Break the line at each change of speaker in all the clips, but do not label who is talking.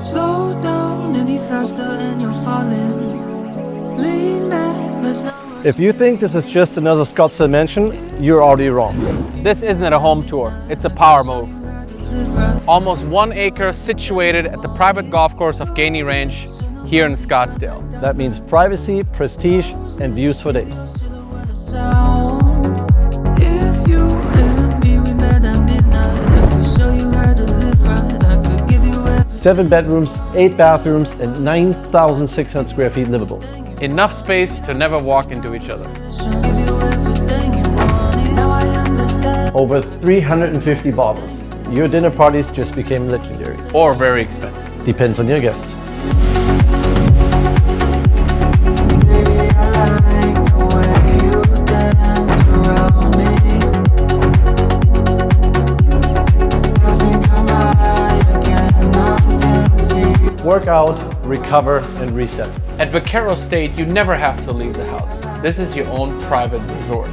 Slow down any faster and you're falling. Lean back, let's not rush.
If you think this is just another Scottsdale mansion, you're already wrong.
This isn't a home tour, it's a power move. Almost 1 acre situated at the private golf course of Gainey Ranch here in Scottsdale.
That means privacy, prestige, and views for days.
If you and me, we met at midnight. I could show you how to live right. I could give you everything.
7 bedrooms, 8 bathrooms, and 9,600 square feet livable.
Enough space to never walk into each other.
Give you everything you wanted. Now I understand.
Over 350 bottles. Your dinner parties just became legendary.
Or very expensive.
Depends on your guests.
Baby, I like the way you dance around me. I think I'm high again. I'm 10 feet.
Work out, recover, and reset.
At Vaquero State, you never have to leave the house. This is your own private resort.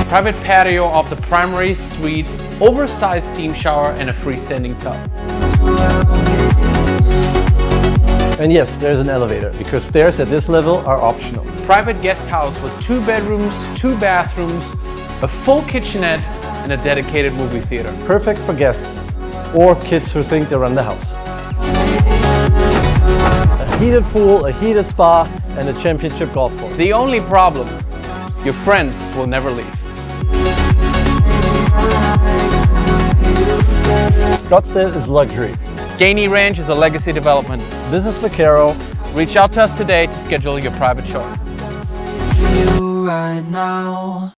Private patio of the primary suite, oversized steam shower, and a freestanding tub.
And yes, there's an elevator, because stairs at this level are optional.
Private guest house with 2 bedrooms, 2 bathrooms, a full kitchenette, and a dedicated movie theater.
Perfect for guests or kids who think they run the house. A heated pool, a heated spa, and a championship golf course.
The only problem, your friends will never leave.
Scottsdale is luxury.
Gainey Ranch is a legacy development.
This is Vaquero.
Reach out to us today to schedule your private show.
You right now.